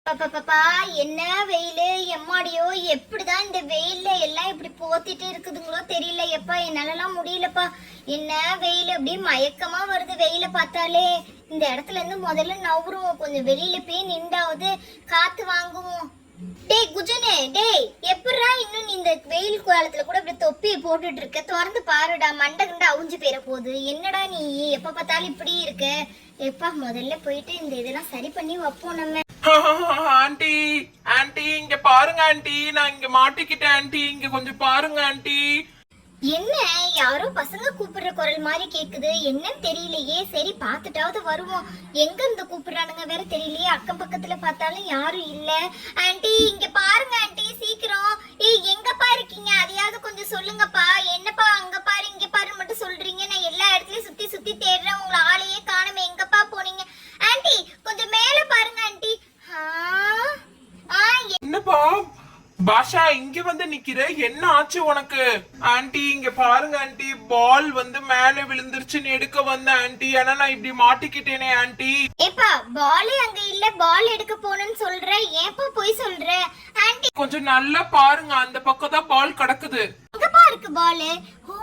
பாப்பா என்ன வெயிலு எம்மாடியோ எப்படிதான் இந்த வெயில்ல எல்லாம் இப்படி போத்திட்டு இருக்குதுங்களோ தெரியல. எப்பா என்னாலலாம் முடியலப்பா. என்ன வெயில் அப்படியே மயக்கமா வருது வெயில பார்த்தாலே. இந்த இடத்துல இருந்து முதல்ல நவுருவோம், கொஞ்சம் வெளியில போய் நின்றாவது காத்து வாங்குவோம். டேய் குஜனே, டேய் எப்படா இன்னும் நீ இந்த வெயில் காலத்துல கூட இப்படி தொப்பியை போட்டுட்டு இருக்க? திறந்து பாருடா, மண்டை கண்டா அவுஞ்சு போயிட போகுது. என்னடா நீ எப்ப பார்த்தாலும் இப்படி இருக்க? எப்பா முதல்ல போயிட்டு இந்த இதெல்லாம் சரி பண்ணி வைப்போம் நம்ம. ஆண்டி ஆண்டி இங்க பாருங்க ஆண்டி, நான் இங்க மாட்டிக்கிட்டேன் ஆண்டி, இங்க கொஞ்சம் பாருங்க ஆண்டி. என்ன யாரோ பசங்க கூப்பிடுற குரல் மாதிரி கேக்குது, என்னன்னு தெரியலையே. சரி பாத்துட்டாவது வருவோம். எங்க இருந்து கூப்பிடுறானுங்க வேற தெரியலையே. அக்கம் பக்கத்துல பார்த்தாலும் யாரும் இல்ல. ஆண்டி இங்க பாருங்க ஆண்டி, சீக்கிரம். ஏய் எங்கப்பா இருக்கீங்க? அதையாவது கொஞ்சம் சொல்லுங்கப்பா. என்னப்பா அங்க பாரு இங்க பாரு மட்டும் சொல்றீங்க? நான் எல்லா இடத்துலயும் சுத்தி சுத்தி தேடுறேன், உங்களை ஆளையே காணுமே. எங்கப்பா போனீங்க? ஆண்டி கொஞ்சம் மேல பாருங்க ஆண்டி. என்னப்பா பாஷா இங்க வந்து நிக்கிற, என்ன ஆச்சு உனக்கு? ஆண்டி இங்க பாருங்க ஆண்டி, பால் வந்து மேல விழுந்துருச்சுன்னு எடுக்க வந்த ஆண்டி, ஆனா நான் இப்படி மாட்டிக்கிட்டேனே ஆண்டி. ஏப்பா பால் அங்க இல்ல, பால் எடுக்க போனேன்னு சொல்ற, ஏப்பா போய் சொல்ற? ஆண்டி கொஞ்சம் நல்லா பாருங்க, அந்த பக்கம் தான் பால் கிடக்குது. எங்கப்பா இருக்கு பால்? ஓ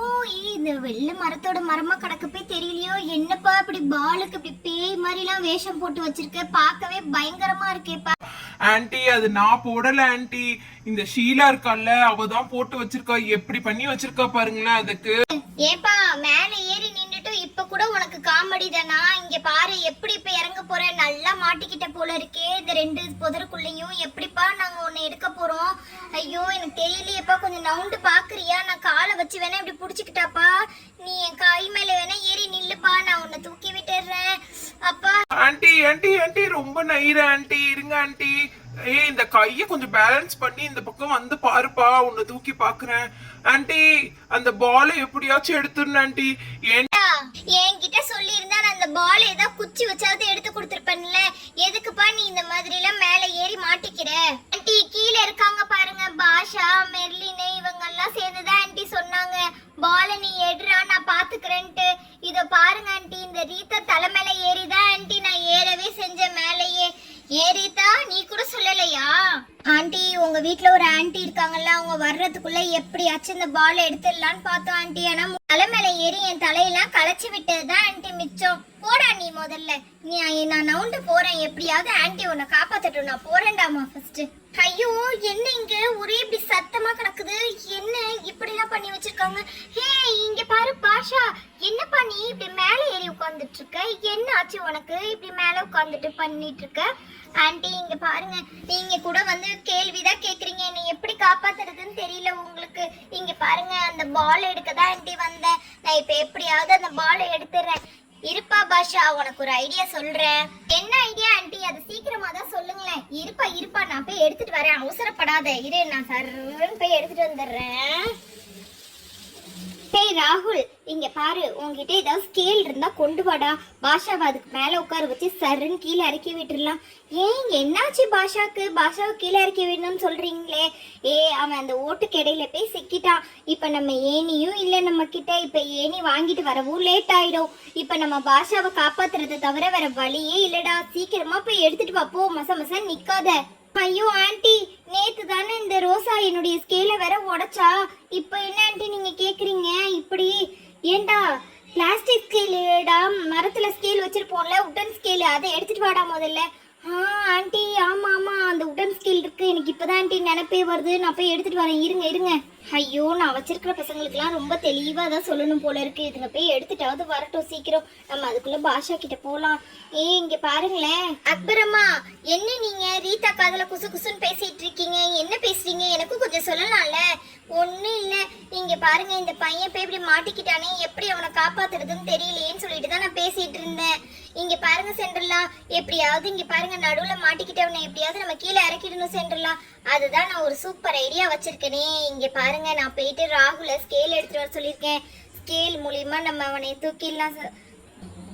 இந்த வெள்ளை மரத்தோட மரமா கிடக்கு போய் தெரியலையோ. என்னப்பா இப்படி பாலுக்கு இப்படி பேய் மாதிரி எல்லாம் வேஷம் போட்டு வச்சிருக்க, பார்க்கவே பயங்கரமா இருக்கேப்பா. ஆண்டி அது நான் போடல ஆண்டி, இந்த ஷீலா இருக்கால அவதான் போட்டு வச்சிருக்கா. எப்படி பண்ணி வச்சிருக்கா பாருங்களேன் அதுக்கு. ஏப்பா மேல ஏறி நின்னுட்டு இப்ப கூட உனக்கு காமெடி தானா? இங்க பாரு எப்படி இப்ப இறங்க போற, நல்லா மாட்டிக்கிட்ட போல இருக்கே இந்த ரெண்டு புதருக்குள்ளயும். எப்படிப்பா நாங்க உன்னை எடுக்க போறோம்? ஐயோ எனக்கு தெரியலையேப்பா, கொஞ்சம் நவுண்டு பாக்குறியா? நான் காலை வச்சு வேணா இப்படி புடிச்சுக்கிட்டாப்பா, நீ என் கை மேல வேணா ஏறி நில்லுப்பா, நான் உன்னை தூக்கி விட்டுறேன். அப்பா ஆண்டி ஆண்டி ஆண்டி ரொம்ப நயிர ஆண்டி, இருங்க ஆண்டி. ஏய் இந்த கைய கொஞ்சம் பேலன்ஸ் பண்ணி இந்த பக்கம் வந்து பாருப்பா, உன்னை தூக்கி பாக்குறேன். ஆண்டி அந்த பாலை எப்படியாச்சும் எடுத்துருங்க ஆண்டி. என்கிட்ட சொல்லி இருந்தா நான் அந்த பால் ஏதோ குச்சி வச்சாவது எடுத்து கொடுத்துருப்பேன்ல. எதுக்குப்பா நீ இந்த மாதிரி எல்லாம் மேல ஏறி மாட்டிக்கிற? ஆண்டி கீழே இருக்காங்க பாருங்க, பாஷா மெர்லினே இவங்க எல்லாம் சேர்ந்துதான் ஆண்டி சொன்னாங்க பாலை நீ எடுறா நான் பாத்துக்கிறேன்ட்டு. இத பாருங்க ஆண்டி, இந்த ரீத்தா தலை மேல ஏறிதான் ஆண்டி நான் ஏறவே செஞ்சேன் மேலேயே. ஏறித்தா நீ கூட சொல்லலையா? ஆண்டி உங்க வீட்ல ஒரு ஆண்டி இருக்காங்கல்ல, அவங்க வர்றதுக்குள்ள எப்படியாச்சும் இந்த பால் எடுத்துடலான்னு பார்த்தோம் ஆண்டி. ஆனா தலை மேல ஏறி என் தலையெல்லாம் களைச்சு விட்டதுதான் ஆண்டி மிச்சம். போடா நீ முதல்ல, நான் நவுண்டு போறேன். எப்படியாவது ஆண்டி உன்னை காப்பாத்தட்டும், நான் போறேன்டாமா ஃபர்ஸ்ட். ஐயோ என்ன இங்க ஒரே இப்படி சத்தமா கிடக்குது, என்ன இப்படி எல்லாம் பண்ணி வச்சிருக்காங்க? ஹே இங்க பாரு பாஷா, என்னப்பா நீ இப்படி மேல ஏறி உட்கார்ந்துட்டு இருக்க? என்ன ஆச்சு உனக்கு இப்படி மேல உட்கார்ந்துட்டு பண்ணிட்டு இருக்க? ஆண்டி இங்க பாருங்க, நீங்க கூட வந்து கேள்விதான் கேக்குறீங்க, என்னை எப்படி காப்பாத்துறதுன்னு தெரியல உங்களுக்கு. இங்க பாருங்க அந்த பால் எடுக்கதான் ஆண்டி வந்தேன். நான் இப்ப எப்படியாவது அந்த பாலை எடுத்துறேன். இருப்பா பாஷா, உனக்கு ஒரு ஐடியா சொல்றேன். என்ன ஐடியா ஆண்டி? அது சீக்கிரமா தான் சொல்லுங்களேன். இருப்பா நான் போய் எடுத்துட்டு வரேன், அவசரப்படாத இரு, நான் சர்ன்னு போய் எடுத்துட்டு வந்துடுறேன். டேய் ராகுல் இங்க பாரு, உங்ககிட்ட ஏதாவது ஸ்கேல் இருந்தா கொண்டு வாடா. பாஷாவை அதுக்கு மேல உட்கார வச்சு சருன்னு கீழே இறக்கி விட்டுடலாம். ஏன் என்னாச்சு பாஷாக்கு? பாஷாவை கீழே இறக்கி விடணும்னு சொல்றீங்களே. அவன் அந்த ஓட்டுக்கு இடையில போய் சிக்கிட்டான். இப்ப நம்ம ஏனியும் இல்ல நம்ம கிட்ட, இப்ப ஏனி வாங்கிட்டு வரவும் லேட் ஆயிடும். இப்ப நம்ம பாஷாவை காப்பாத்துறதை தவிர வேற வழியே இல்லடா. சீக்கிரமா போய் எடுத்துட்டு வா, போ, மச நிக்காத. ஐயோ ஆண்டி, நேத்து தானே இந்த ரோசா என்னுடைய ஸ்கேல வேற உடைச்சா. இப்ப என்ன ஆண்டி நீங்க கேக்குறீங்க இப்படி? ஏண்டா பிளாஸ்டிக் ஸ்கேலுடா, மரத்துல ஸ்கேல் வச்சிருப்போம்ல உடன் ஸ்கேல், அதை எடுத்துட்டு வாடா முதல்ல. ஆண்டி ஆமா அந்த உடன் ஸ்கேல் இருக்கு, எனக்கு இப்பதான் ஆண்டி நினைப்பே வருது. நான் போய் எடுத்துட்டு வரேன், இருங்க. ஐயோ நான் வச்சிருக்கிற பசங்களுக்குலாம் ரொம்ப தெளிவா தான் சொல்லணும் போல இருக்கு. இதுங்க போய் எடுத்துட்டாவது வரட்டும் சீக்கிரம், நம்ம அதுக்குள்ள பாஷா கிட்ட போலாம். இங்க பாருங்களேன். அப்புறமா என்ன நீங்க ரீதா காதல குசு குசுன்னு பேசிட்டு இருக்கீங்க? என்ன பேசுறீங்க? எனக்கும் கொஞ்சம் சொல்லலாம்ல. ஒண்ணும் இல்ல, இங்க பாருங்க இந்த பையன் போய் இப்படி மாட்டிக்கிட்டானே, எப்படி அவனை காப்பாத்துறதுன்னு தெரியலையேன்னு சொல்லிட்டு தான் நான் பேசிட்டு இருந்தேன். இங்க பாருங்க சென்ட்ரலா, எப்படியாவது இங்க பாருங்க நடுவுல மாட்டிக்கிட்டவனை எப்படியாவது நம்ம கீழே இறக்கிடணும் சென்ட்ரலா. அதுதான் நான் ஒரு சூப்பர் ஐடியா வச்சிருக்கேனே. இங்க பாருங்க நான் போயிட்டு ராகுல ஸ்கேல் எடுத்துட்டு வர சொல்லியிருக்கேன். ஸ்கேல் மூலியமா நம்ம அவனை தூக்கிடலாம்.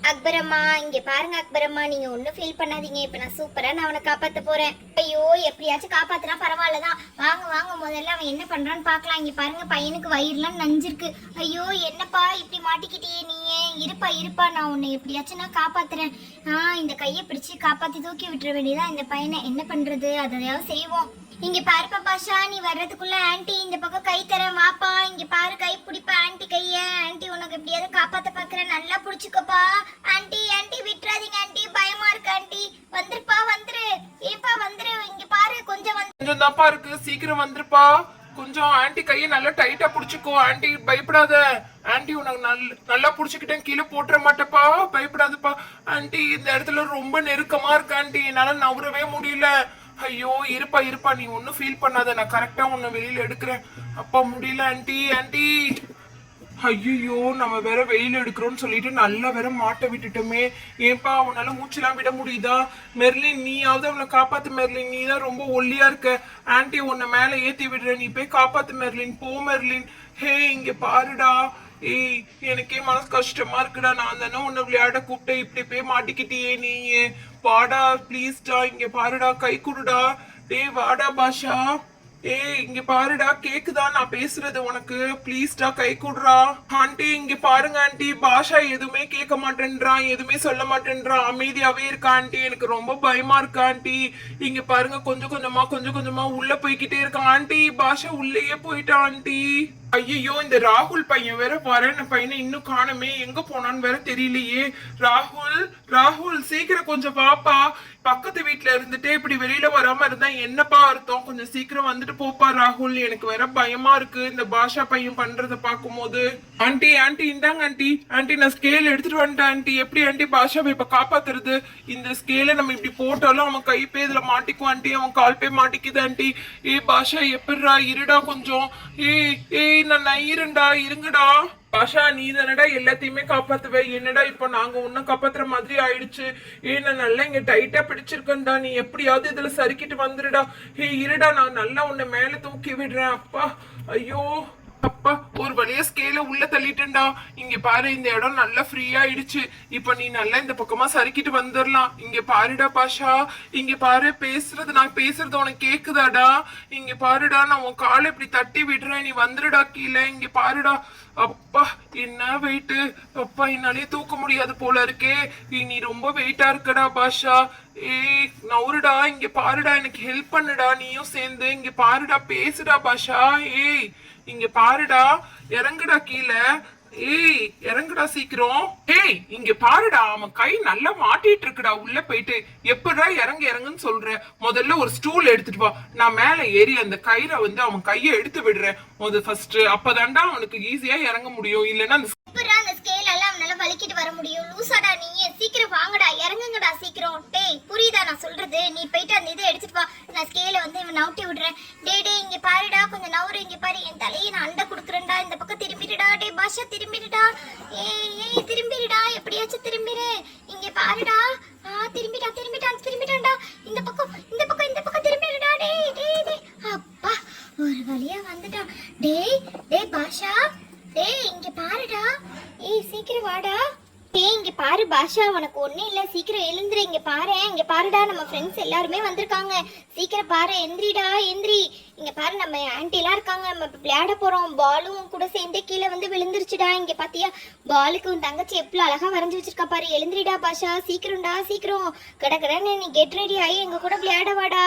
அக்பரம்மா இங்க பாருங்க அக்பரம்மா, நீங்க ஒன்னும் ஃபீல் பண்ணாதீங்க. இப்ப நான் சூப்பரா நான் அவனை காப்பாத்த போறேன். ஐயோ எப்படியாச்சும் காப்பாத்துனா பரவாயில்லதான். வாங்க வாங்க, முதல்ல அவன் என்ன பண்றான்னு பாக்கலாம். இங்க பாருங்க பையனுக்கு வயிறுலாம் நஞ்சிருக்கு. ஐயோ என்னப்பா இப்படி மாட்டிக்கிட்டியே நீயே. இருப்பா இருப்பா, நான் உன்னை எப்படியாச்சும் நான் காப்பாத்துறேன். இந்த கையை பிடிச்சு காப்பாத்தி தூக்கி விட்டுற வேண்டியதான் இந்த பையனை. என்ன பண்றது, அதையாவது செய்வோம். இங்க பாருப்பா பாஷா, நீ வர்றதுக்குள்ள ஆன்ட்டி இந்த பக்கம் கை தரேன் வாப்பா. இங்க பாரு கை பிடிப்பா ஆன்ட்டி கைய. ஆன்ட்டி உனக்கு எப்படியாவது காப்பாத்த பாக்குறேன், நல்லா பிடிச்சுக்கப்பா. ஆன்ட்டி ஆன்ட்டி விட்டுறாதீங்க ஆன்ட்டி, பயமா இருக்கு ஆன்ட்டி. வந்துருப்பா வந்துரு, ஏப்பா வந்துரு. இங்க பாரு கொஞ்சம் கொஞ்சம் தான்ப்பா இருக்கு, சீக்கிரம் வந்துருப்பா. கொஞ்சம் ஆன்ட்டி கையை நல்லா டைட்டா புடிச்சுக்கோ. ஆன்ட்டி பயப்படாத. ஆன்ட்டி உனக்கு நல்லா புடிச்சுக்கிட்டேன், கீழே போட்டுற மாட்டேப்பா, பயப்படாதப்பா. ஆன்ட்டி இந்த இடத்துல ரொம்ப நெருக்கமா இருக்கு ஆன்ட்டி, என்னால நவரவே முடியல. ஐயோ இருப்பா இருப்பா, நீ ஒன்னும் ஃபீல் பண்ணாத, நான் கரெக்டா உன்னை வெளியில எடுக்கிறேன். அப்பா முடியல ஆன்ட்டி. ஆன்ட்டி ஐயோ நம்ம வேற வெயில் எடுக்கிறோம்னு சொல்லிட்டு நல்லா வேற மாட்ட விட்டுட்டோமே. ஏன்பா உன்னால மூச்செல்லாம் விட முடியுதா? மெர்லின் நீயாவது அவனை காப்பாத்து மெர்லின், நீ தான் ரொம்ப ஒல்லியா இருக்க. ஆன்ட்டி உன்னை மேல ஏத்தி விடுற, நீ போய் காப்பாத்து மெர்லின், போ மெர்லின். ஹே இங்க பாருடா. ஏய் எனக்கே மனசு கஷ்டமா இருக்குடா, நான் தானே உன்னை விளையாட கூப்பிட்டேன், இப்படி போய் மாட்டிக்கிட்டியே நீ. வாடா ப்ளீஸ்டா, இங்க பாருடா, கை குடுடா. டேய் வாடா பாஷா. ஏய் இங்க பாருடா, கேக்குதா நான் பேசுறது உனக்கு? ப்ளீஸ்டா கை குடுறா. ஆண்டி இங்க பாருங்க ஆண்டி, பாஷா எதுவுமே கேட்க மாட்டேன்றான், எதுவுமே சொல்ல மாட்டேன்றான், அமைதியாவே இருக்கா ஆண்டி. எனக்கு ரொம்ப பயமா இருக்கு ஆண்டி. இங்க பாருங்க கொஞ்சம் கொஞ்சமா உள்ள போய்கிட்டே இருக்கான் ஆண்டி. பாஷா உள்ளேயே போயிட்டான் ஆண்டி. ஐயோ இந்த ராகுல் பையன் வேற வரேன் பையனை இன்னும் காணுமே, எங்க போனான்னு வேற தெரியலையே. ராகுல் ராகுல் சீக்கிரம் கொஞ்சம் வாப்பா. பக்கத்து வீட்டுல இருந்துட்டு இப்படி வெளியில வராம இருந்தா என்னப்பா அர்த்தம்? கொஞ்சம் சீக்கிரம் வந்துட்டு போப்பா ராகுல், எனக்கு வேற பயமா இருக்கு இந்த பாஷா பையன் பண்றத பாக்கும் போது. ஆண்டி ஆண்டி இந்தாங்க ஆண்டி. ஆண்டி நான் ஸ்கேல் எடுத்துட்டு வந்துட்டேன் ஆண்டி. எப்படி ஆண்டி பாஷாவை இப்ப காப்பாத்துறது? இந்த ஸ்கேல நம்ம இப்படி போட்டாலும் அவன் கை பே இதுல மாட்டிக்கும் ஆண்டி, அவன் கால் பே மாட்டிக்குது ஆண்டி. ஏய் பாஷா எப்படிடா, இருடா கொஞ்சம். ஏய் ஏய் நான் நயிரண்டா, இருங்கடா. பாஷா நீ தானடா எல்லாத்தையுமே காப்பாத்துவே, என்னடா இப்ப நாங்க உன்ன காப்பாத்துற மாதிரி ஆயிடுச்சு. நான் நல்லா இங்க டைட்டா பிடிச்சிருக்கேன்டா, நீ எப்படியாவது இதுல சறுக்கிட்டு வந்துடுடா. இருடா நான் நல்லா உன்னை மேல தூக்கி விடுறேன். அப்பா ஐயோ அப்பா ஒரு வழியா ஸ்கேல உள்ள தள்ளிட்டேன்டா. இங்க பாரு இந்த இடம் நல்லா ஃப்ரீயா ஆயிடுச்சு. இப்ப நீ நல்லா இந்த பக்கமா சறுக்கிட்டு வந்துடலாம். இங்க பாருடா பாஷா, இங்க பாரு நான் பேசுறது உனக்கு கேக்குதாடா? இங்க பாருடா, நான் உன் காலை இப்படி தட்டி விடுறேன், நீ வந்துடுடா கீழே. இங்க பாருடா. அப்பா என்ன வெயிட்டு, அப்பா என்னாலே தூக்க முடியாது போல இருக்கே. நீ ரொம்ப வெயிட்டா இருக்கடா பாஷா. ஏய் நவுருடா, இங்க பாருடா, எனக்கு ஹெல்ப் பண்ணுடா நீயும் சேர்ந்து. இங்க பாருடா, பேசுடா பாஷா. ஏய் இங்க பாருடா, இறங்குடா கீழே. ஏய் இறங்குடா சீக்கிரம். ஏய் இங்க பாருடா, அவன் கை நல்லா மாட்டிட்டு இருக்குடா உள்ள போயிட்டு. எப்படா இறங்குன்னு சொல்ற? முதல்ல ஒரு ஸ்டூல் எடுத்துட்டு வா, நான் மேல ஏறி அந்த கயிறை அவன் கையை எடுத்து விடுறேன் ஃபர்ஸ்ட். அப்பதான்டா அவனுக்கு ஈஸியா இறங்க முடியும். இல்லைன்னா அந்த ஸ்கேல் எல்லாம் அவனால வலிக்கிட்டு வர முடியும். லூசாடா நீ, சீக்கிரம் வாங்கடா, இறங்குங்கடா சீக்கிரம். டேய் புரியுதா நான் சொல்றது? நீ போயிட்டு அந்த இதை எடுத்துட்டு வா, நான் ஸ்கேல இவன் நவுட்டி விடுறேன். டே இங்க பாருடா, கொஞ்சம் நவுறு. இங்க பாரு என் தலையை நான் அண்டை கொடுக்குறேன்டா, இந்த பக்கம் திரும்பிடுடா. டே பாஷா திரும்பிடுடா. ஏய் திரும்பிடுடா, எப்படியாச்சும் திரும்பிடு. இங்க பாருடா. திரும்பிட்டான்டா. இந்த பக்கம் திரும்பிடுடா. டேய் அப்பா ஒரு வழியா வந்துட்டான். டேய் பாஷா, டேய் இங்க பாருடா. ஏய் சீக்கிரம் வாடா. டேய் இங்க பாரு பாஷா, உனக்கு ஒண்ணும் இல்ல, சீக்கிரம் எழுந்துரு. இங்க பாருடா, நம்ம ஃப்ரெண்ட்ஸ் எல்லாருமே வந்திருக்காங்க. சீக்கிரம் பாரு, எந்திரி. இங்க பாரு நம்ம ஆன்ட்டி எல்லாம் இருக்காங்க, நம்ம விளையாட போறோம். பாலும் கூட சேர்ந்தே கீழே வந்து விழுந்துருச்சுடா. இங்க பாத்தியா பாலுக்கு உன் தங்கச்சி எவ்வளவு அழகா வரைஞ்சு வச்சிருக்கா பாரு. எழுந்திரிடா பாஷா, சீக்கிரம் கடை நீ கெட் ரெடி ஆகி எங்க கூட விளையாட வாடா.